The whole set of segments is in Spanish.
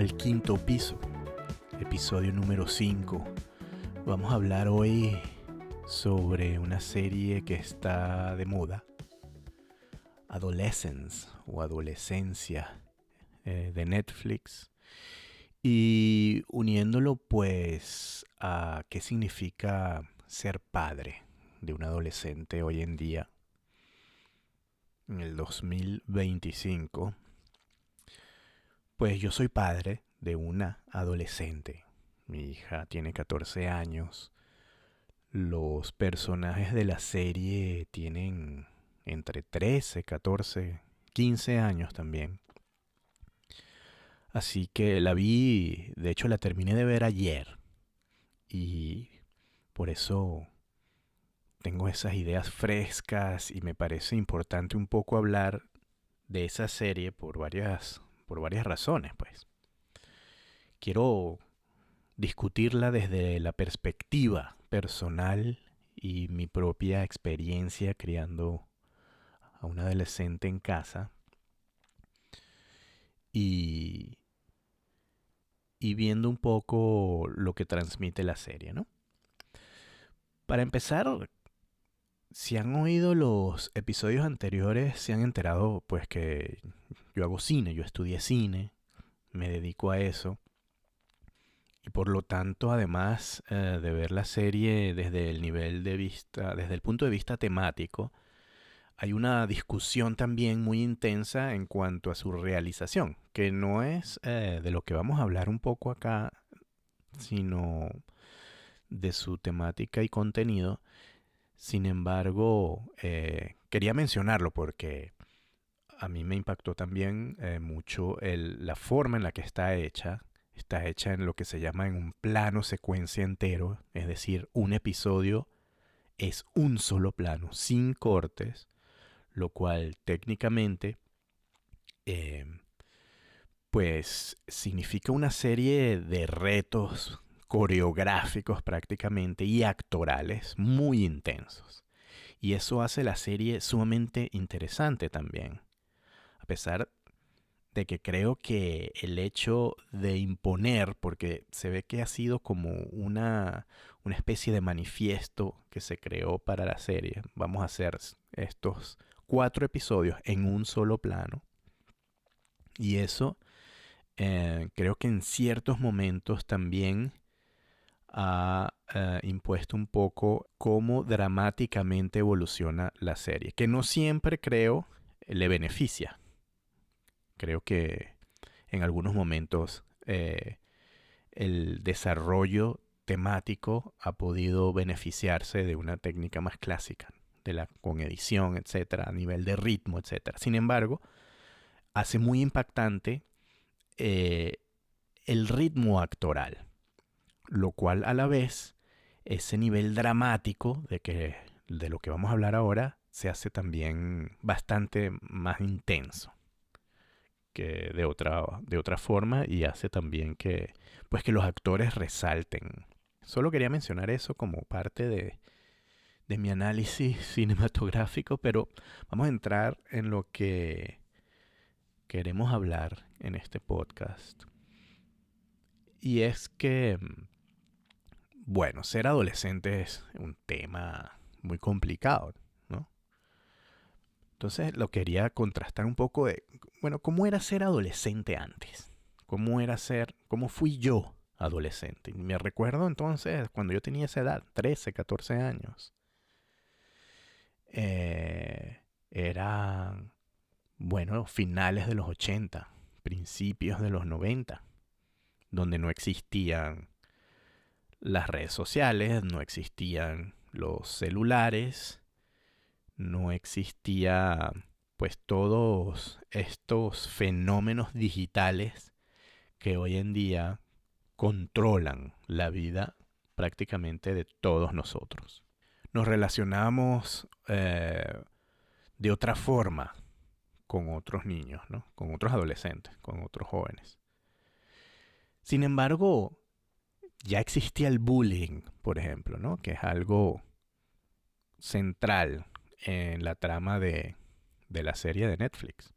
al Quinto Piso, episodio número 5. Vamos a hablar hoy sobre una serie que está de moda, Adolescence o Adolescencia, de Netflix, y uniéndolo pues a qué significa ser padre de un adolescente hoy en día, en el 2025. Pues yo soy padre de una adolescente. Mi hija tiene 14 años. Los personajes de la serie tienen entre 13, 14, 15 años también. Así que la vi, de hecho la terminé de ver ayer. Y por eso tengo esas ideas frescas y me parece importante un poco hablar de esa serie por varias razones, pues. Quiero discutirla desde la perspectiva personal y mi propia experiencia criando a un adolescente en casa y, y viendo un poco lo que transmite la serie, ¿no? Para empezar, si han oído los episodios anteriores, se han enterado pues que yo hago cine, yo estudié cine, me dedico a eso. Y por lo tanto, además de ver la serie desde el nivel de vista, desde el punto de vista temático, hay una discusión también muy intensa en cuanto a su realización, que no es de lo que vamos a hablar un poco acá, sino de su temática y contenido. Sin embargo, quería mencionarlo porque a mí me impactó también mucho la forma en la que está hecha. Está hecha en lo que se llama en un plano secuencia entero, es decir, un episodio es un solo plano, sin cortes, lo cual técnicamente eh, pues significa una serie de retos coreográficos prácticamente y actorales muy intensos. Y eso hace la serie sumamente interesante también. A pesar de que creo que el hecho de imponer, porque se ve que ha sido como una especie de manifiesto que se creó para la serie. Vamos a hacer estos 4 episodios en un solo plano. Y eso creo que en ciertos momentos también ha impuesto un poco cómo dramáticamente evoluciona la serie, que no siempre creo le beneficia. Creo que en algunos momentos el desarrollo temático ha podido beneficiarse de una técnica más clásica, con edición, etcétera, a nivel de ritmo, etcétera. Sin embargo, hace muy impactante eh, el ritmo actoral, lo cual a la vez ese nivel dramático de lo que vamos a hablar ahora se hace también bastante más intenso que de otra forma, y hace también que pues que los actores resalten. Solo quería mencionar eso como parte de mi análisis cinematográfico, pero vamos a entrar en lo que queremos hablar en este podcast. Y es que, bueno, ser adolescente es un tema muy complicado, ¿no? Entonces lo quería contrastar un poco de, bueno, ¿cómo era ser adolescente antes? ¿Cómo fui yo adolescente? Y me recuerdo entonces cuando yo tenía esa edad, 13, 14 años. Eran, bueno, finales de los 80, principios de los 90, donde no existían las redes sociales, no existían los celulares, no existía pues todos estos fenómenos digitales que hoy en día controlan la vida prácticamente de todos nosotros. Nos relacionamos de otra forma con otros niños, ¿no? Con otros adolescentes, con otros jóvenes. Sin embargo, ya existía el bullying, por ejemplo, ¿no? Que es algo central en la trama de la serie de Netflix.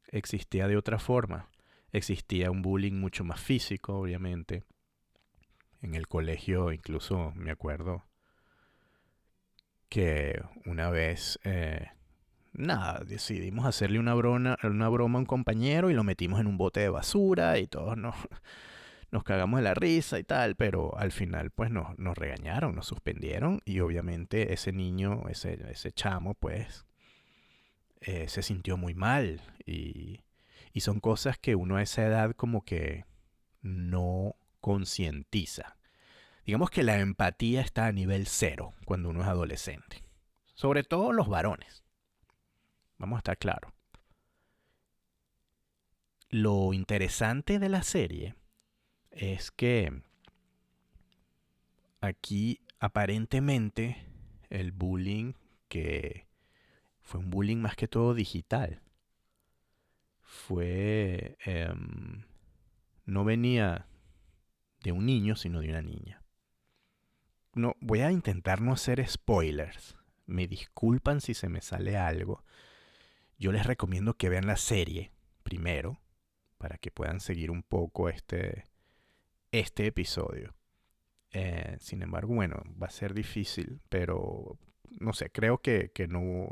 Existía de otra forma. Existía un bullying mucho más físico, obviamente. En el colegio incluso me acuerdo que una vez, nada, decidimos hacerle una broma a un compañero y lo metimos en un bote de basura y todos nos cagamos de la risa y tal, pero al final pues nos regañaron, nos suspendieron y obviamente ese niño, ese chamo pues se sintió muy mal y son cosas que uno a esa edad como que no concientiza. Digamos que la empatía está a nivel cero cuando uno es adolescente. Sobre todo los varones. Vamos a estar claros. Lo interesante de la serie es que aquí aparentemente el bullying, que fue un bullying más que todo digital, no venía de un niño, sino de una niña. No, voy a intentar no hacer spoilers. Me disculpan si se me sale algo. Yo les recomiendo que vean la serie primero para que puedan seguir un poco este episodio. Sin embargo, bueno, va a ser difícil, pero no sé, creo que no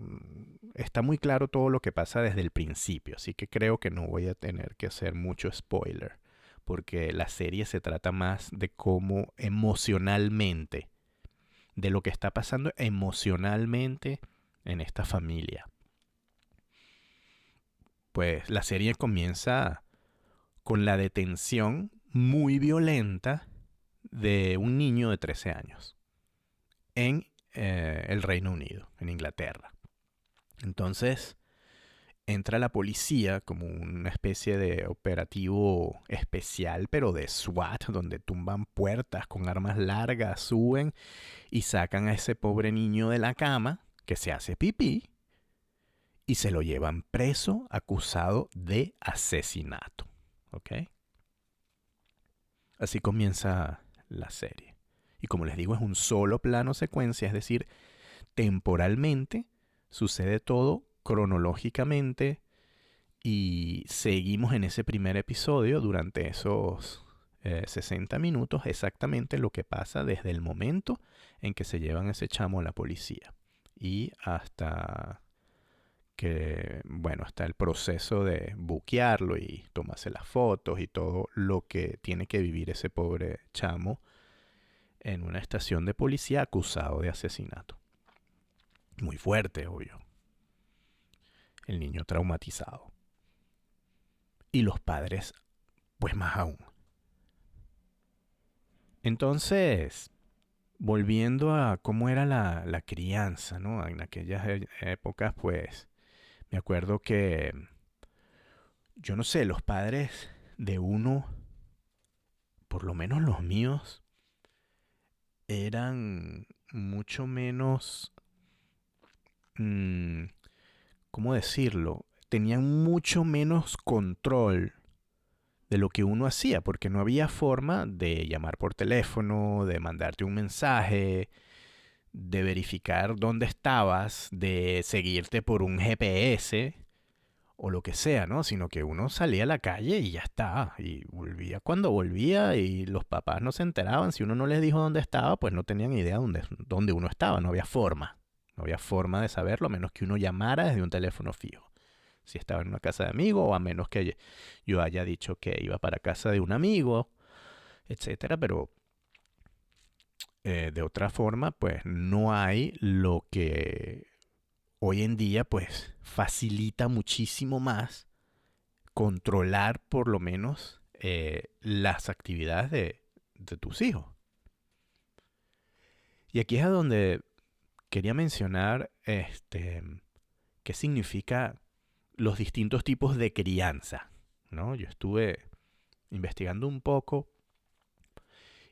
está muy claro todo lo que pasa desde el principio, así que creo que no voy a tener que hacer mucho spoiler, porque la serie se trata más de cómo emocionalmente, de lo que está pasando emocionalmente en esta familia. Pues la serie comienza con la detención muy violenta de un niño de 13 años en el Reino Unido, en Inglaterra. Entonces entra la policía como una especie de operativo especial, pero de SWAT, donde tumban puertas con armas largas, suben y sacan a ese pobre niño de la cama que se hace pipí y se lo llevan preso acusado de asesinato. ¿Ok? Así comienza la serie. Y como les digo, es un solo plano secuencia, es decir, temporalmente sucede todo cronológicamente y seguimos en ese primer episodio durante esos 60 minutos exactamente lo que pasa desde el momento en que se llevan ese chamo a la policía y hasta que, bueno, hasta el proceso de buquearlo y tomarse las fotos y todo lo que tiene que vivir ese pobre chamo en una estación de policía acusado de asesinato. Muy fuerte, obvio. El niño traumatizado. Y los padres, pues más aún. Entonces, volviendo a cómo era la crianza, ¿no? En aquellas épocas, pues, me acuerdo que, yo no sé, los padres de uno, por lo menos los míos, eran mucho menos, mm, ¿cómo decirlo? Tenían mucho menos control de lo que uno hacía, porque no había forma de llamar por teléfono, de mandarte un mensaje, de verificar dónde estabas, de seguirte por un GPS o lo que sea, ¿no? Sino que uno salía a la calle y ya está, y volvía cuando volvía y los papás no se enteraban. Si uno no les dijo dónde estaba, pues no tenían idea dónde uno estaba, no había forma. No había forma de saberlo a menos que uno llamara desde un teléfono fijo. Si estaba en una casa de amigo o a menos que yo haya dicho que iba para casa de un amigo, etcétera, pero de otra forma, pues no hay lo que hoy en día pues facilita muchísimo más controlar por lo menos las actividades de tus hijos. Y aquí es a donde quería mencionar qué significa los distintos tipos de crianza, ¿no? Yo estuve investigando un poco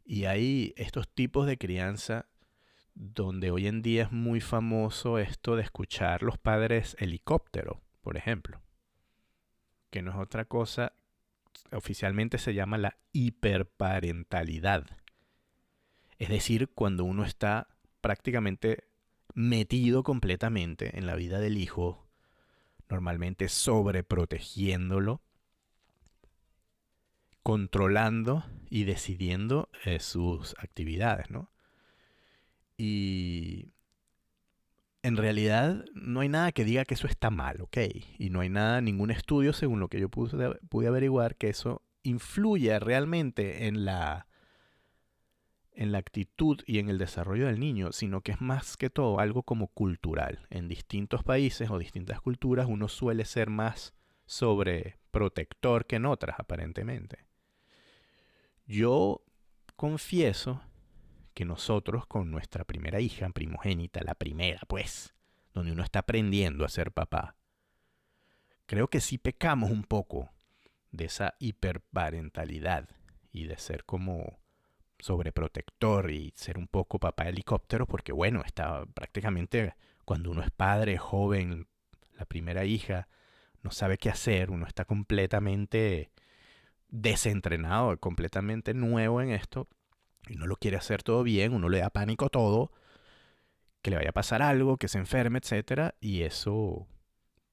y hay estos tipos de crianza donde hoy en día es muy famoso esto de escuchar los padres helicóptero, por ejemplo, que no es otra cosa, oficialmente se llama la hiperparentalidad. Es decir, cuando uno está prácticamente metido completamente en la vida del hijo, normalmente sobreprotegiéndolo controlando y decidiendo sus actividades, ¿no? Y en realidad no hay nada que diga que eso está mal, ¿ok? Y no hay nada, ningún estudio, según lo que yo pude averiguar, que eso influye realmente en la actitud y en el desarrollo del niño, sino que es más que todo algo como cultural. En distintos países o distintas culturas uno suele ser más sobreprotector que en otras, aparentemente. Yo confieso que nosotros con nuestra primera hija, primogénita, la primera pues, donde uno está aprendiendo a ser papá, creo que sí pecamos un poco de esa hiperparentalidad y de ser como sobreprotector y ser un poco papá helicóptero, porque bueno, está prácticamente cuando uno es padre, joven, la primera hija, no sabe qué hacer, uno está completamente desentrenado, completamente nuevo en esto, y uno lo quiere hacer todo bien, uno le da pánico todo, que le vaya a pasar algo, que se enferme, etcétera, y eso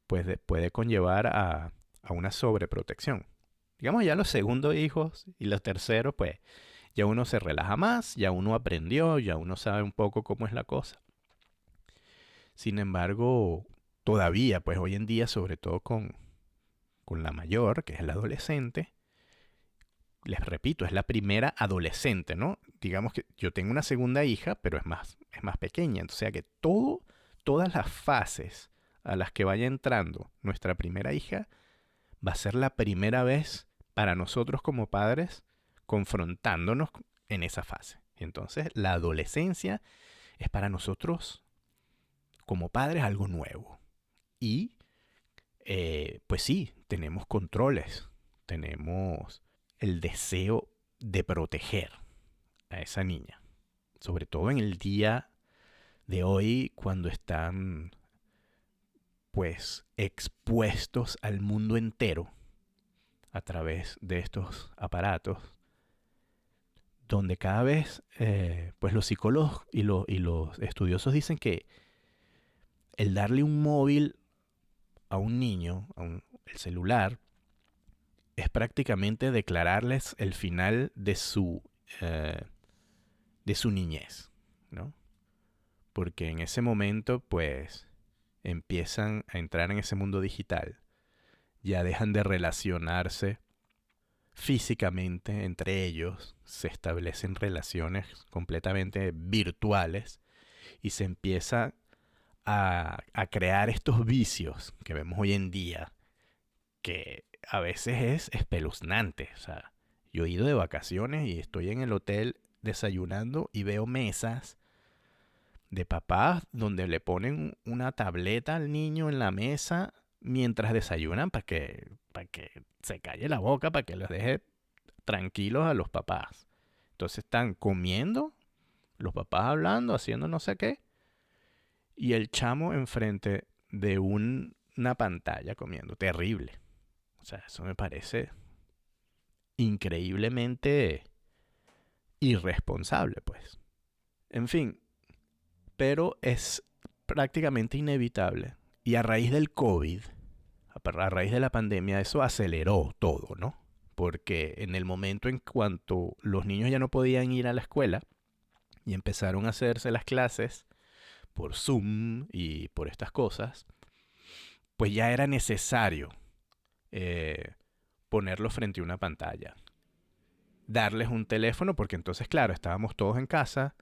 pues puede conllevar a una sobreprotección. Digamos ya los segundos hijos y los terceros, pues ya uno se relaja más, ya uno aprendió, ya uno sabe un poco cómo es la cosa. Sin embargo, todavía, pues hoy en día, sobre todo con la mayor, que es la adolescente, les repito, es la primera adolescente, ¿no? Digamos que yo tengo una segunda hija, pero es más pequeña. O sea que todas las fases a las que vaya entrando nuestra primera hija va a ser la primera vez para nosotros como padres confrontándonos en esa fase. Entonces, la adolescencia es para nosotros como padres algo nuevo. Y, pues sí, tenemos controles, tenemos el deseo de proteger a esa niña. Sobre todo en el día de hoy, cuando están, pues, expuestos al mundo entero a través de estos aparatos, donde cada vez, pues los psicólogos y los estudiosos dicen que el darle un móvil a un niño, el celular, es prácticamente declararles el final de su niñez, ¿no? Porque en ese momento, pues, empiezan a entrar en ese mundo digital, ya dejan de relacionarse físicamente entre ellos, se establecen relaciones completamente virtuales y se empieza a crear estos vicios que vemos hoy en día, que a veces es espeluznante. O sea, yo he ido de vacaciones y estoy en el hotel desayunando y veo mesas de papás donde le ponen una tableta al niño en la mesa mientras desayunan para que se calle la boca, para que los deje tranquilos a los papás. Entonces están comiendo, los papás hablando, haciendo no sé qué, y el chamo enfrente de una pantalla comiendo. Terrible. O sea, eso me parece increíblemente irresponsable, pues. En fin, pero es prácticamente inevitable. Y a raíz del COVID, a raíz de la pandemia, eso aceleró todo, ¿no? Porque en el momento en cuanto los niños ya no podían ir a la escuela y empezaron a hacerse las clases por Zoom y por estas cosas, pues ya era necesario eh, ponerlos frente a una pantalla. Darles un teléfono, porque entonces, claro, estábamos todos en casa,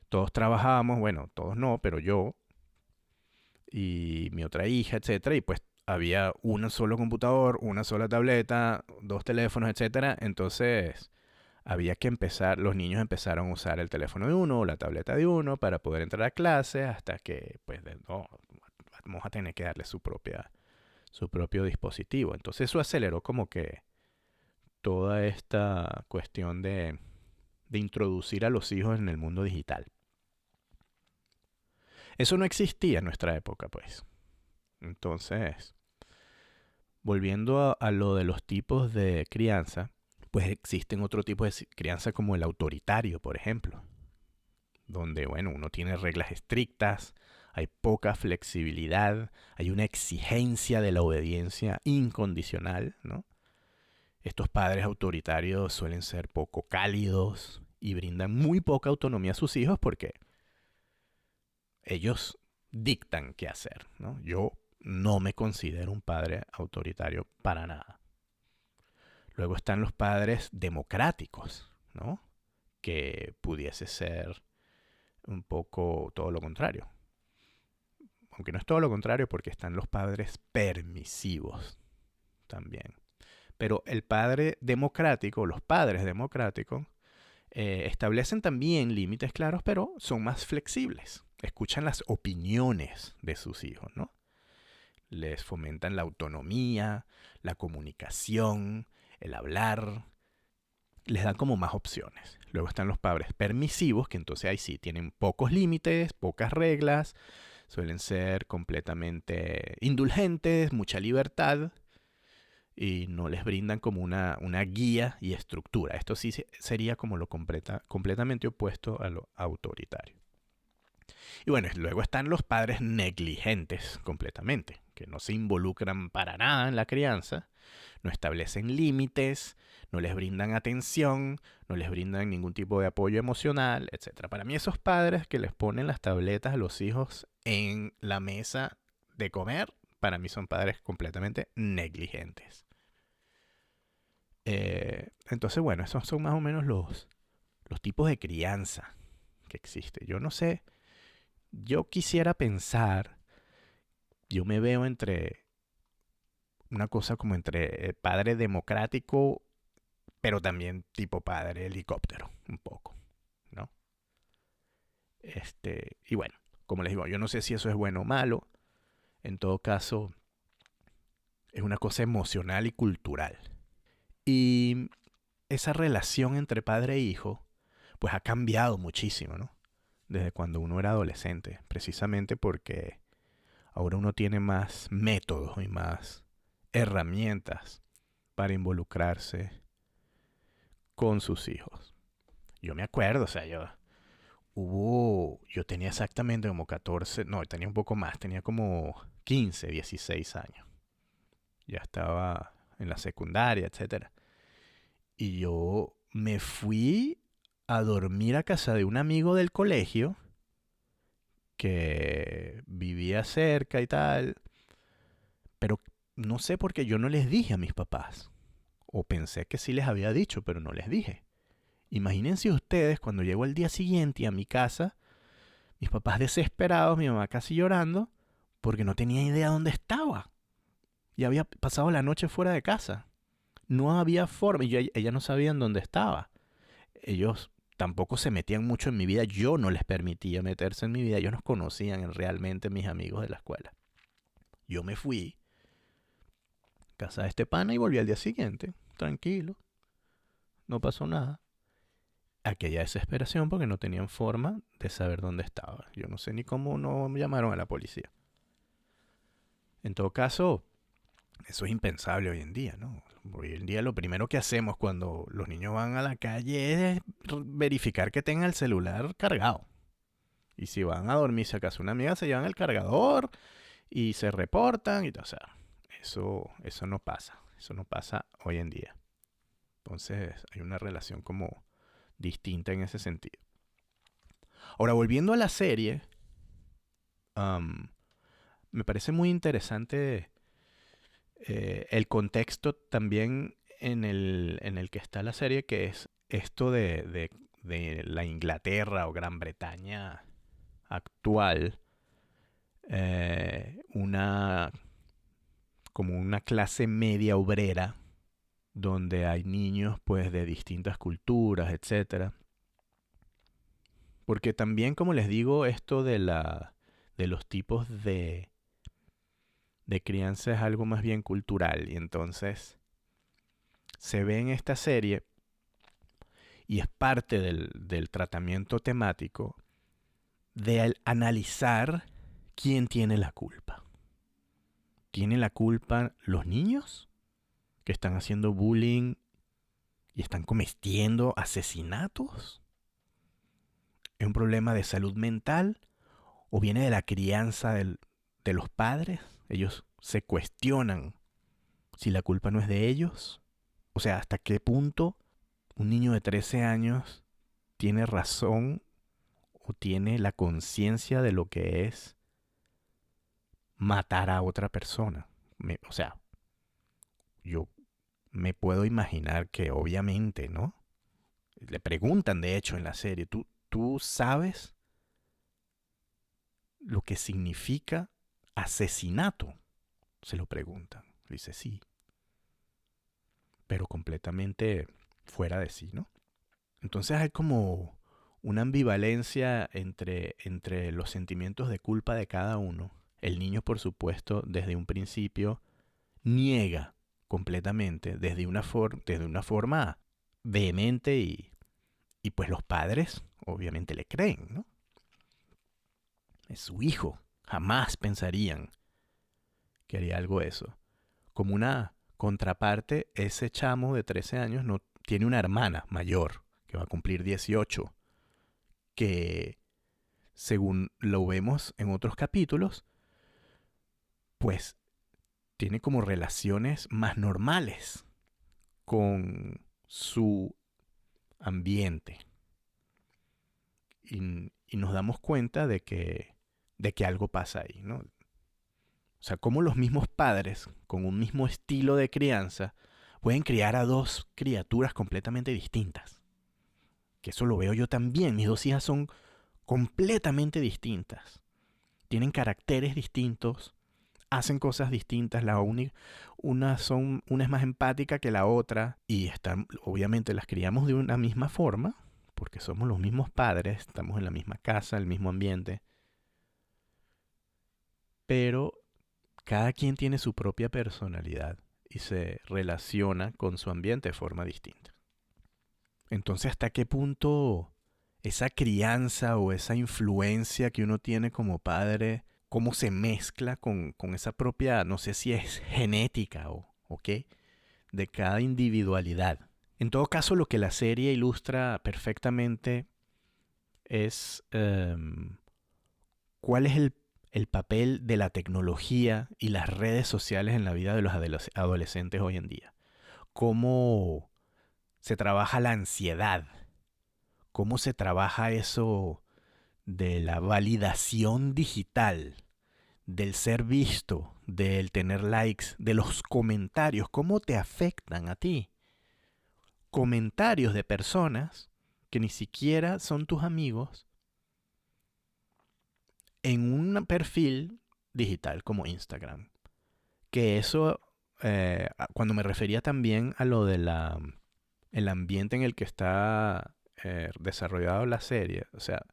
todos trabajábamos, bueno, todos no, pero yo y mi otra hija, etcétera, y pues había un solo computador, una sola tableta, dos teléfonos, etcétera. Entonces había que empezar, los niños empezaron a usar el teléfono de uno o la tableta de uno para poder entrar a clase hasta que, pues, no, vamos a tener que darle su propio dispositivo. Entonces eso aceleró como que toda esta cuestión de introducir a los hijos en el mundo digital. Eso no existía en nuestra época, pues. Entonces, volviendo a lo de los tipos de crianza, pues existen otro tipo de crianza como el autoritario, por ejemplo, donde, bueno, uno tiene reglas estrictas, hay poca flexibilidad, hay una exigencia de la obediencia incondicional, ¿no? Estos padres autoritarios suelen ser poco cálidos y brindan muy poca autonomía a sus hijos porque ellos dictan qué hacer, ¿no? Yo no me considero un padre autoritario para nada. Luego están los padres democráticos, ¿no? Que pudiese ser un poco todo lo contrario. Aunque no es todo lo contrario porque están los padres permisivos también. Pero el padre democrático, los padres democráticos, establecen también límites claros, pero son más flexibles. Escuchan las opiniones de sus hijos, ¿no? Les fomentan la autonomía, la comunicación, el hablar. Les dan como más opciones. Luego están los padres permisivos, que entonces ahí sí tienen pocos límites, pocas reglas, suelen ser completamente indulgentes, mucha libertad y no les brindan como una guía y estructura. Esto sí sería como lo completamente opuesto a lo autoritario. Y bueno, luego están los padres negligentes completamente, que no se involucran para nada en la crianza, no establecen límites, no les brindan atención, no les brindan ningún tipo de apoyo emocional, etc. Para mí esos padres que les ponen las tabletas a los hijos en la mesa de comer, para mí son padres completamente negligentes. Entonces, bueno, esos son más o menos los tipos de crianza que existe. Yo no sé, yo quisiera pensar, yo me veo entre una cosa como entre padre democrático, pero también tipo padre helicóptero, un poco, ¿no? Y bueno, como les digo, yo no sé si eso es bueno o malo. En todo caso, es una cosa emocional y cultural. Y esa relación entre padre e hijo, pues ha cambiado muchísimo, ¿no? Desde cuando uno era adolescente, precisamente porque ahora uno tiene más métodos y más herramientas para involucrarse con sus hijos. Yo me acuerdo, o sea, yo tenía exactamente como 14, no, tenía un poco más, tenía como 15, 16 años. Ya estaba en la secundaria, etcétera. Y yo me fui a dormir a casa de un amigo del colegio que vivía cerca y tal, pero no sé por qué yo no les dije a mis papás. O pensé que sí les había dicho, pero no les dije. Imagínense ustedes cuando llego el día siguiente a mi casa, mis papás desesperados, mi mamá casi llorando, porque no tenía idea dónde estaba. Y había pasado la noche fuera de casa. No había forma, y ellas no sabían dónde estaba. Ellos tampoco se metían mucho en mi vida, yo no les permitía meterse en mi vida, ellos nos conocían realmente mis amigos de la escuela. Yo me fui a casa de este pana y volví al día siguiente, tranquilo, no pasó nada. Aquella desesperación porque no tenían forma de saber dónde estaba. Yo no sé ni cómo no llamaron a la policía. En todo caso, eso es impensable hoy en día, ¿no? Hoy en día lo primero que hacemos cuando los niños van a la calle es verificar que tengan el celular cargado. Y si van a dormirse a casa de una amiga, se llevan el cargador y se reportan. O sea, eso no pasa. Eso no pasa hoy en día. Entonces hay una relación como distinta en ese sentido. Ahora, volviendo a la serie, me parece muy interesante el contexto también en el que está la serie, que es esto de la Inglaterra o Gran Bretaña actual, una como una clase media obrera donde hay niños pues de distintas culturas, etcétera. Porque también, como les digo, esto de los tipos de crianza es algo más bien cultural. Y entonces se ve en esta serie, y es parte del tratamiento temático, de analizar quién tiene la culpa. ¿Tienen la culpa los niños que están haciendo bullying y están cometiendo asesinatos? ¿Es un problema de salud mental o viene de la crianza de los padres? Ellos se cuestionan si la culpa no es de ellos. O sea, ¿hasta qué punto un niño de 13 años tiene razón o tiene la conciencia de lo que es matar a otra persona? O sea, yo me puedo imaginar que obviamente, ¿no? Le preguntan, de hecho, en la serie, ¿tú sabes lo que significa asesinato? Se lo preguntan. Dice, sí, pero completamente fuera de sí, ¿no? Entonces hay como una ambivalencia entre los sentimientos de culpa de cada uno. El niño, por supuesto, desde un principio niega completamente, desde una forma vehemente y pues los padres obviamente le creen, ¿no? Es su hijo. Jamás pensarían que haría algo de eso. Como una contraparte, ese chamo de 13 años no tiene una hermana mayor que va a cumplir 18, que según lo vemos en otros capítulos, pues tiene como relaciones más normales con su ambiente. Y nos damos cuenta de que algo pasa ahí, ¿no? O sea, cómo los mismos padres, con un mismo estilo de crianza, pueden criar a dos criaturas completamente distintas. Que eso lo veo yo también. Mis dos hijas son completamente distintas. Tienen caracteres distintos, hacen cosas distintas. Una es más empática que la otra y obviamente las criamos de una misma forma, porque somos los mismos padres, estamos en la misma casa, el mismo ambiente. Pero cada quien tiene su propia personalidad y se relaciona con su ambiente de forma distinta. Entonces, ¿hasta qué punto esa crianza o esa influencia que uno tiene como padre, cómo se mezcla con esa propia, no sé si es genética o qué, de cada individualidad? En todo caso, lo que la serie ilustra perfectamente es cuál es el papel de la tecnología y las redes sociales en la vida de los adolescentes hoy en día. Cómo se trabaja la ansiedad, cómo se trabaja eso de la validación digital, del ser visto, del tener likes, de los comentarios, cómo te afectan a ti. Comentarios de personas que ni siquiera son tus amigos en un perfil digital como Instagram. Que eso, cuando me refería también a lo de el ambiente en el que está desarrollado la serie, o sea,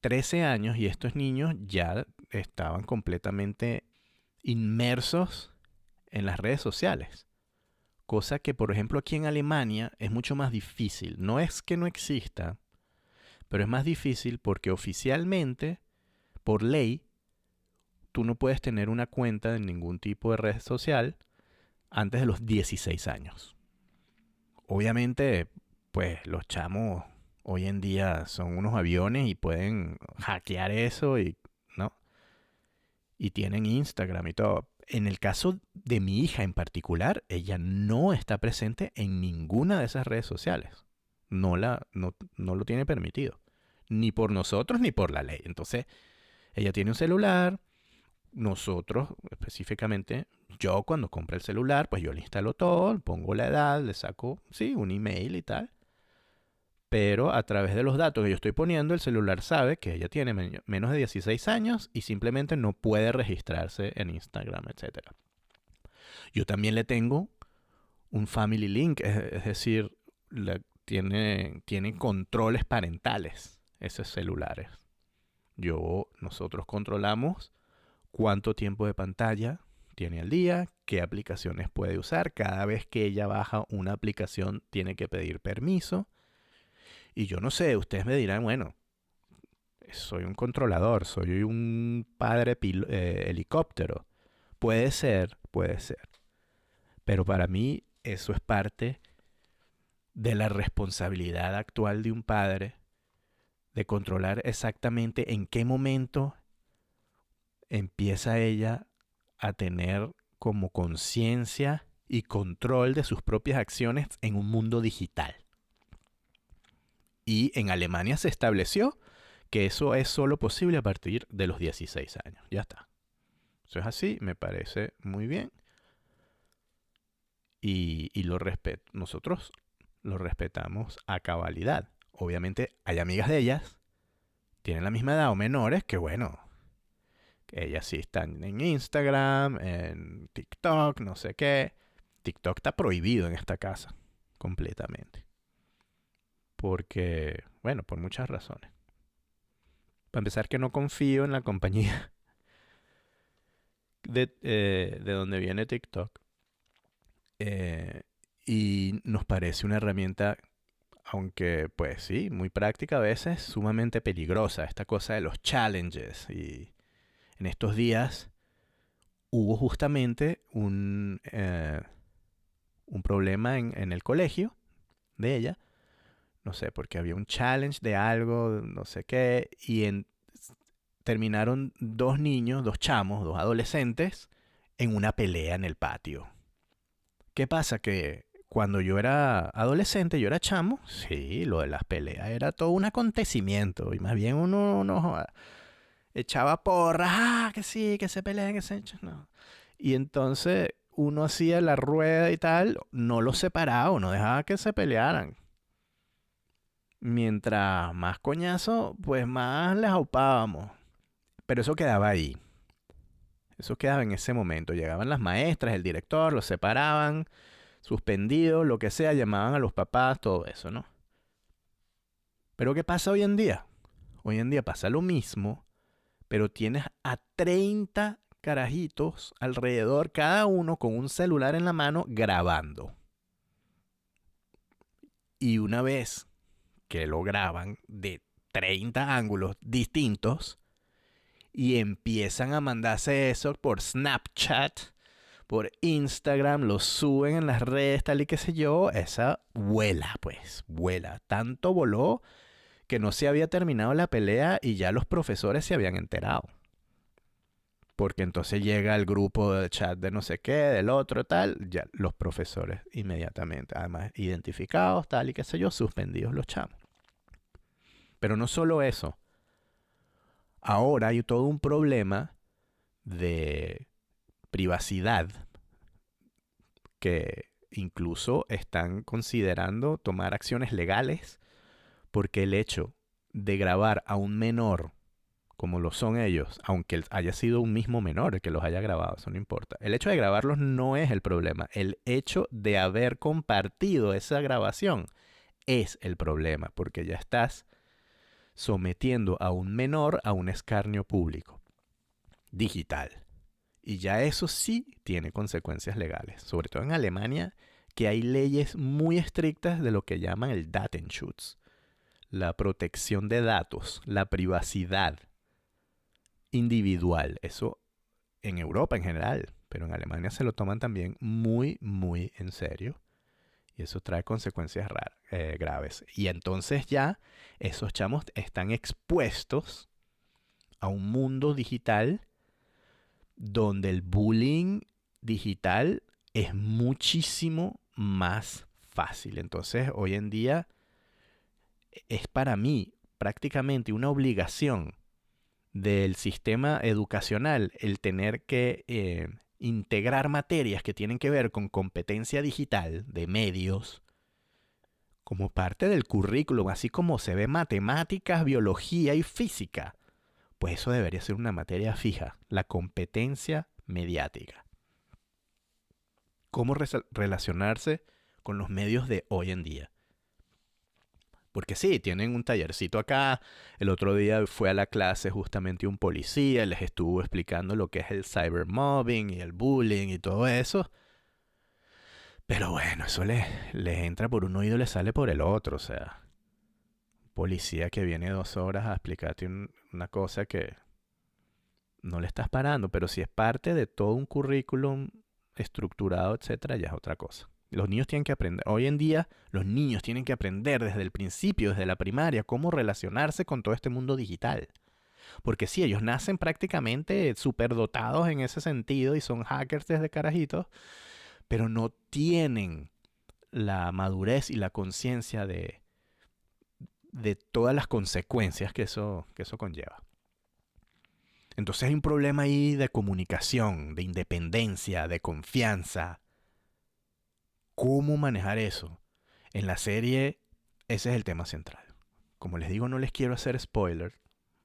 13 años y estos niños ya estaban completamente inmersos en las redes sociales. Cosa que, por ejemplo, aquí en Alemania es mucho más difícil. No es que no exista, pero es más difícil porque oficialmente, por ley, tú no puedes tener una cuenta de ningún tipo de red social antes de los 16 años. Obviamente, pues los chamos hoy en día son unos aviones y pueden hackear eso y, ¿no? Y tienen Instagram y todo. En el caso de mi hija en particular, ella no está presente en ninguna de esas redes sociales. No lo tiene permitido. Ni por nosotros ni por la ley. Entonces, ella tiene un celular. Nosotros, específicamente, yo cuando compré el celular, pues yo le instalo todo, pongo la edad, le saco, sí, un email y tal. Pero a través de los datos que yo estoy poniendo, el celular sabe que ella tiene menos de 16 años y simplemente no puede registrarse en Instagram, etcétera. Yo también le tengo un Family Link, es decir, tiene controles parentales esos celulares. Nosotros controlamos cuánto tiempo de pantalla tiene al día, qué aplicaciones puede usar. Cada vez que ella baja una aplicación tiene que pedir permiso. Y yo no sé, ustedes me dirán, bueno, soy un controlador, soy un padre helicóptero. Puede ser, puede ser. Pero para mí eso es parte de la responsabilidad actual de un padre de controlar exactamente en qué momento empieza ella a tener como conciencia y control de sus propias acciones en un mundo digital. Y en Alemania se estableció que eso es solo posible a partir de los 16 años. Ya está. Eso es así, me parece muy bien. Y lo respeto. Nosotros lo respetamos a cabalidad. Obviamente hay amigas de ellas, tienen la misma edad o menores, que bueno, que ellas sí están en Instagram, en TikTok, no sé qué. TikTok está prohibido en esta casa, completamente. Porque, bueno, por muchas razones. Para empezar, que no confío en la compañía de donde viene TikTok. Y nos parece una herramienta, aunque pues sí, muy práctica a veces, sumamente peligrosa. Esta cosa de los challenges. Y en estos días hubo justamente un problema en el colegio de ella. No sé, porque había un challenge de algo, no sé qué. Terminaron dos niños, dos chamos, dos adolescentes, en una pelea en el patio. ¿Qué pasa? Que cuando yo era adolescente, yo era chamo, sí, lo de las peleas era todo un acontecimiento. Y más bien uno echaba porras, que sí, que se peleen, que se echen. No. Y entonces uno hacía la rueda y tal, no los separaba, no dejaba que se pelearan. Mientras más coñazo, pues más les aupábamos. Pero eso quedaba ahí. Eso quedaba en ese momento. Llegaban las maestras, el director, los separaban, suspendidos, lo que sea, llamaban a los papás, todo eso, ¿no? Pero ¿qué pasa hoy en día? Hoy en día pasa lo mismo, pero tienes a 30 carajitos alrededor, cada uno con un celular en la mano grabando. Y una vez que lo graban de 30 ángulos distintos y empiezan a mandarse eso por Snapchat, por Instagram, lo suben en las redes, tal y qué sé yo, esa vuela, pues, vuela. Tanto voló que no se había terminado la pelea y ya los profesores se habían enterado. Porque entonces llega el grupo de chat de no sé qué, del otro, tal, ya los profesores inmediatamente, además identificados, tal y qué sé yo, suspendidos los chamos. Pero no solo eso. Ahora hay todo un problema de privacidad que incluso están considerando tomar acciones legales porque el hecho de grabar a un menor como lo son ellos, aunque haya sido un mismo menor el que los haya grabado, eso no importa. El hecho de grabarlos no es el problema. El hecho de haber compartido esa grabación es el problema, porque ya estás sometiendo a un menor a un escarnio público digital. Y ya eso sí tiene consecuencias legales, sobre todo en Alemania, que hay leyes muy estrictas de lo que llaman el Datenschutz, la protección de datos, la privacidad individual. Eso en Europa en general, pero en Alemania se lo toman también muy, muy en serio. Y eso trae consecuencias graves. Y entonces ya esos chamos están expuestos a un mundo digital donde el bullying digital es muchísimo más fácil. Entonces hoy en día es para mí prácticamente una obligación del sistema educacional el tener que integrar materias que tienen que ver con competencia digital de medios como parte del currículum, así como se ve matemáticas, biología y física. Pues eso debería ser una materia fija, la competencia mediática. Cómo relacionarse con los medios de hoy en día. Porque sí, tienen un tallercito acá. El otro día fue a la clase justamente un policía, les estuvo explicando lo que es el cybermobbing y el bullying y todo eso. Pero bueno, eso les entra por un oído y les sale por el otro. O sea, policía que viene 2 horas a explicarte una cosa que no le estás parando. Pero si es parte de todo un currículum estructurado, etcétera, ya es otra cosa. Los niños tienen que aprender. Hoy en día, los niños tienen que aprender desde el principio, desde la primaria, cómo relacionarse con todo este mundo digital. Porque sí, ellos nacen prácticamente superdotados en ese sentido y son hackers desde carajitos, pero no tienen la madurez y la conciencia de todas las consecuencias que eso conlleva. Entonces hay un problema ahí de comunicación, de independencia, de confianza. ¿Cómo manejar eso? En la serie, ese es el tema central. Como les digo, no les quiero hacer spoiler.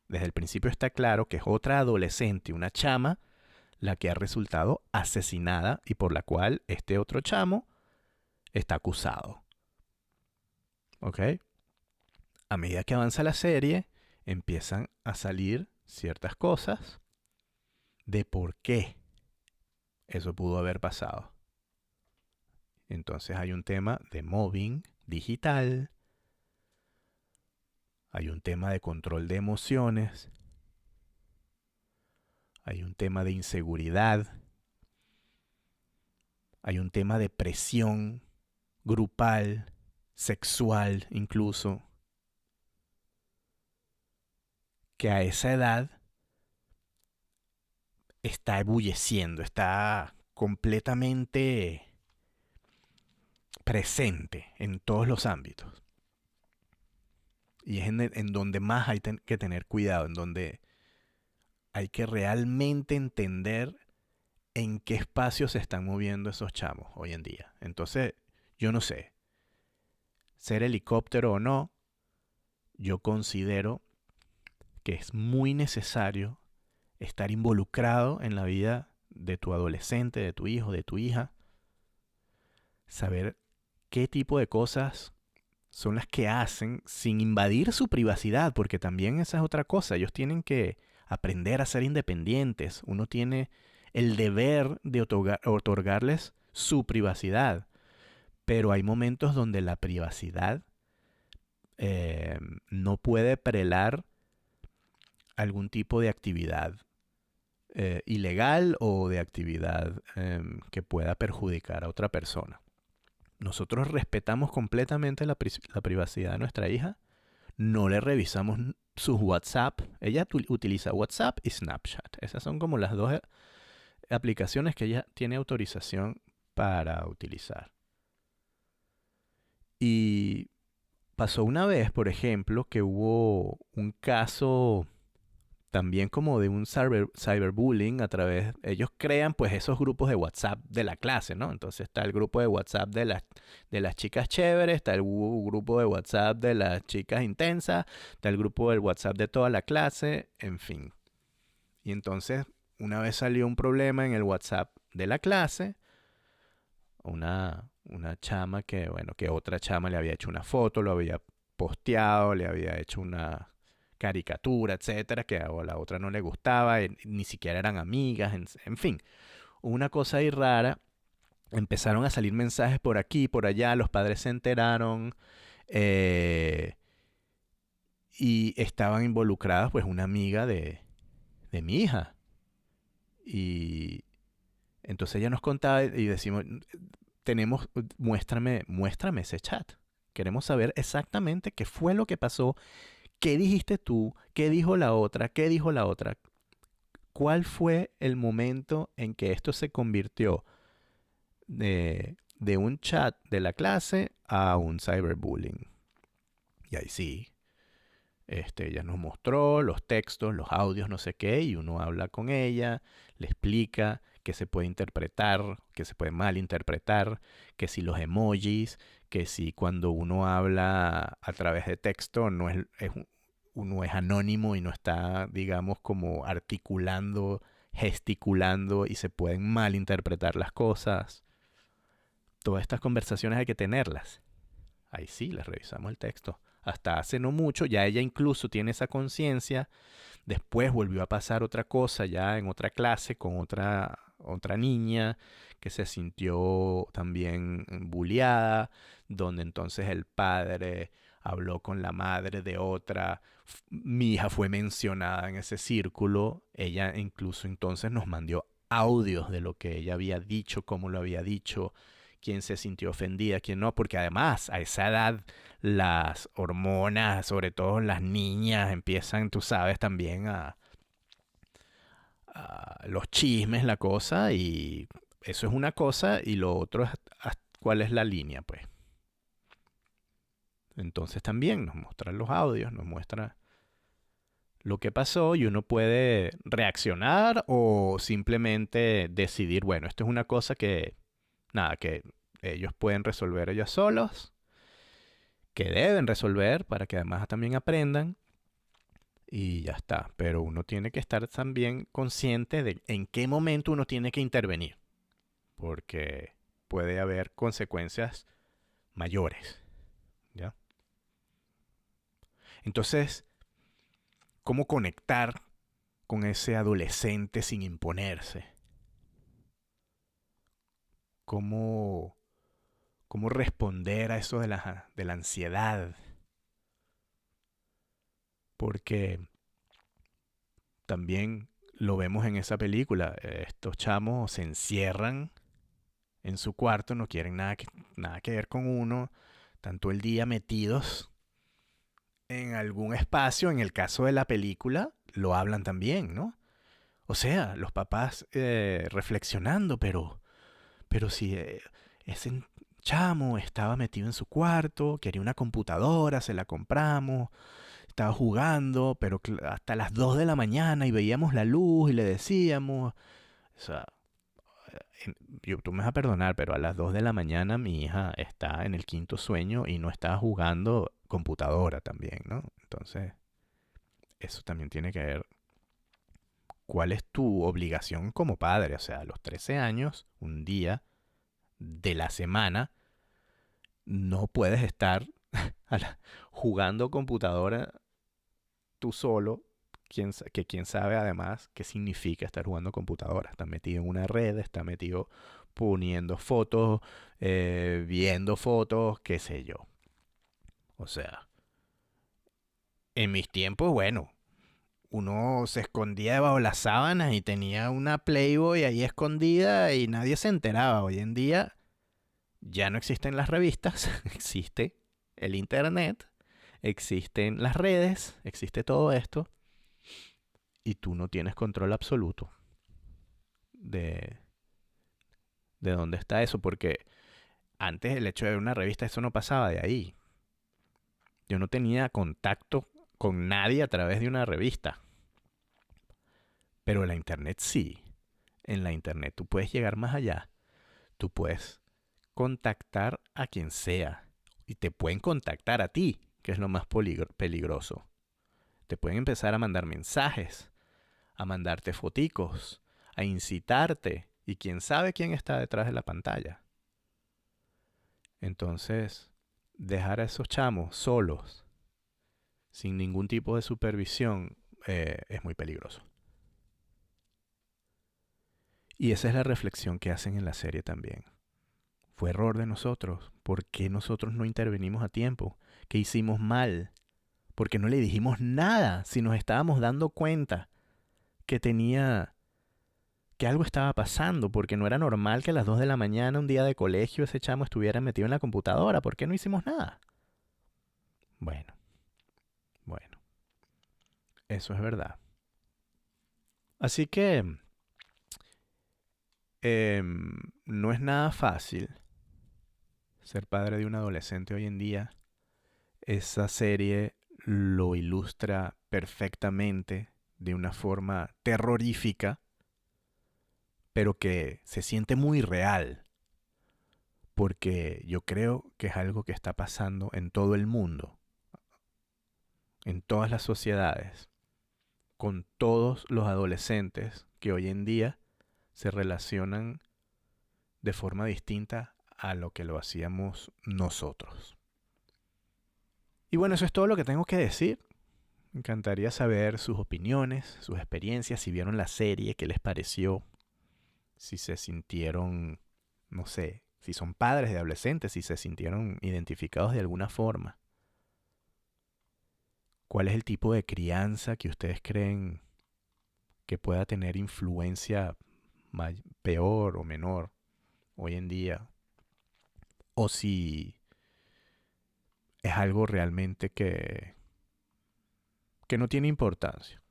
Desde el principio está claro que es otra adolescente, una chama, la que ha resultado asesinada y por la cual este otro chamo está acusado. ¿Ok? A medida que avanza la serie, empiezan a salir ciertas cosas de por qué eso pudo haber pasado. Entonces hay un tema de mobbing digital, hay un tema de control de emociones, hay un tema de inseguridad, hay un tema de presión grupal, sexual incluso, que a esa edad está ebulleciendo, está completamente presente en todos los ámbitos. Y es en donde más hay que tener cuidado, en donde hay que realmente entender en qué espacio se están moviendo esos chamos hoy en día. Entonces, yo no sé, ser helicóptero o no, yo considero que es muy necesario estar involucrado en la vida de tu adolescente, de tu hijo, de tu hija, saber qué tipo de cosas son las que hacen sin invadir su privacidad, porque también esa es otra cosa. Ellos tienen que aprender a ser independientes. Uno tiene el deber de otorgarles su privacidad, pero hay momentos donde la privacidad no puede prelar algún tipo de actividad ilegal o de actividad que pueda perjudicar a otra persona. Nosotros respetamos completamente la privacidad de nuestra hija. No le revisamos sus WhatsApp. Ella utiliza WhatsApp y Snapchat. Esas son como las dos aplicaciones que ella tiene autorización para utilizar. Y pasó una vez, por ejemplo, que hubo un caso también como de un cyberbullying a través, ellos crean pues esos grupos de WhatsApp de la clase, ¿no? Entonces está el grupo de WhatsApp de las chicas chéveres, está el grupo de WhatsApp de las chicas intensas, está el grupo del WhatsApp de toda la clase, en fin. Y entonces una vez salió un problema en el WhatsApp de la clase, una chama que, bueno, que otra chama le había hecho una foto, lo había posteado, le había hecho una caricatura, etcétera, que a la otra no le gustaba, ni siquiera eran amigas, en fin, una cosa ahí rara. Empezaron a salir mensajes por aquí, por allá, los padres se enteraron y estaban involucradas pues una amiga de mi hija. Y entonces ella nos contaba y decimos, muéstrame ese chat. Queremos saber exactamente qué fue lo que pasó. ¿Qué dijiste tú? ¿Qué dijo la otra? ¿Qué dijo la otra? ¿Cuál fue el momento en que esto se convirtió de un chat de la clase a un cyberbullying? Y ahí sí, ella nos mostró los textos, los audios, no sé qué, y uno habla con ella, le explica que se puede interpretar, que se puede malinterpretar, que si los emojis, que si cuando uno habla a través de texto uno es anónimo y no está, digamos, como articulando, gesticulando y se pueden malinterpretar las cosas. Todas estas conversaciones hay que tenerlas. Ahí sí, les revisamos el texto. Hasta hace no mucho, ya ella incluso tiene esa conciencia. Después volvió a pasar otra cosa ya en otra clase con otra niña que se sintió también bulliada, donde entonces el padre habló con la madre de otra. Mi hija fue mencionada en ese círculo. Ella incluso entonces nos mandó audios de lo que ella había dicho, cómo lo había dicho, quién se sintió ofendida, quién no, porque además a esa edad las hormonas, sobre todo las niñas, empiezan, tú sabes, también a los chismes, la cosa, y eso es una cosa y lo otro es cuál es la línea, pues. Entonces también nos muestra los audios, nos muestra lo que pasó y uno puede reaccionar o simplemente decidir, bueno, esto es una cosa que, nada, que ellos pueden resolver ellos solos, que deben resolver para que además también aprendan y ya está. Pero uno tiene que estar también consciente de en qué momento uno tiene que intervenir, porque puede haber consecuencias mayores, ¿ya? Entonces, ¿cómo conectar con ese adolescente sin imponerse? ¿Cómo, cómo responder a eso de la ansiedad? Porque también lo vemos en esa película. Estos chamos se encierran en su cuarto, no quieren nada que ver con uno, tanto el día metidos en algún espacio. En el caso de la película, lo hablan también, ¿no? O sea, los papás reflexionando, pero si ese chamo estaba metido en su cuarto, quería una computadora, se la compramos, estaba jugando, pero hasta las 2 de la mañana y veíamos la luz y le decíamos, o sea, tú me vas a perdonar, pero a las 2 de la mañana mi hija está en el quinto sueño y no está jugando computadora también, ¿no? Entonces, eso también tiene que ver cuál es tu obligación como padre. O sea, a los 13 años, un día de la semana, no puedes estar jugando computadora tú solo, quién sabe además qué significa estar jugando computadora. Está metido en una red, está metido poniendo fotos, viendo fotos, qué sé yo. O sea, en mis tiempos, bueno, uno se escondía debajo las sábanas y tenía una Playboy ahí escondida y nadie se enteraba. Hoy en día ya no existen las revistas, existe el internet, existen las redes, existe todo esto y tú no tienes control absoluto de, de dónde está eso, porque antes el hecho de ver una revista, eso no pasaba de ahí. Yo no tenía contacto con nadie a través de una revista, pero la internet sí. En la internet tú puedes llegar más allá, tú puedes contactar a quien sea y te pueden contactar a ti, que es lo más peligroso. Te pueden empezar a mandar mensajes, a mandarte foticos, a incitarte y quién sabe quién está detrás de la pantalla. Entonces, dejar a esos chamos solos, sin ningún tipo de supervisión, es muy peligroso. Y esa es la reflexión que hacen en la serie también. Fue error de nosotros. ¿Por qué nosotros no intervenimos a tiempo? ¿Qué hicimos mal? ¿Por qué no le dijimos nada si nos estábamos dando cuenta que que algo estaba pasando? Porque no era normal que a las 2 de la mañana, un día de colegio, ese chamo estuviera metido en la computadora. ¿Por qué no hicimos nada? Bueno, bueno, eso es verdad. Así que no es nada fácil ser padre de un adolescente hoy en día. Esa serie lo ilustra perfectamente de una forma terrorífica, pero que se siente muy real, porque yo creo que es algo que está pasando en todo el mundo, en todas las sociedades, con todos los adolescentes que hoy en día se relacionan de forma distinta a lo que lo hacíamos nosotros. Y bueno, eso es todo lo que tengo que decir. Me encantaría saber sus opiniones, sus experiencias, si vieron la serie, qué les pareció, si se sintieron, no sé, si son padres de adolescentes, si se sintieron identificados de alguna forma. ¿Cuál es el tipo de crianza que ustedes creen que pueda tener influencia peor o menor hoy en día? O si es algo realmente que no tiene importancia.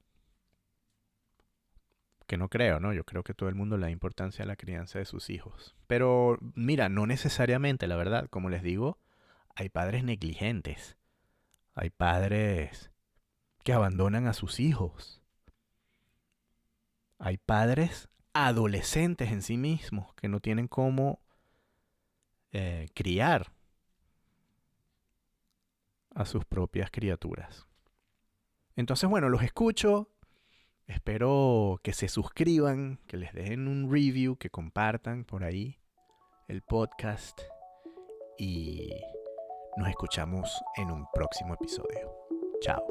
que no creo, ¿no? Yo creo que todo el mundo le da importancia a la crianza de sus hijos. Pero mira, no necesariamente, la verdad. Como les digo, hay padres negligentes. Hay padres que abandonan a sus hijos. Hay padres adolescentes en sí mismos que no tienen cómo criar a sus propias criaturas. Entonces, bueno, los escucho. Espero que se suscriban, que les dejen un review, que compartan por ahí el podcast. Y nos escuchamos en un próximo episodio. Chao.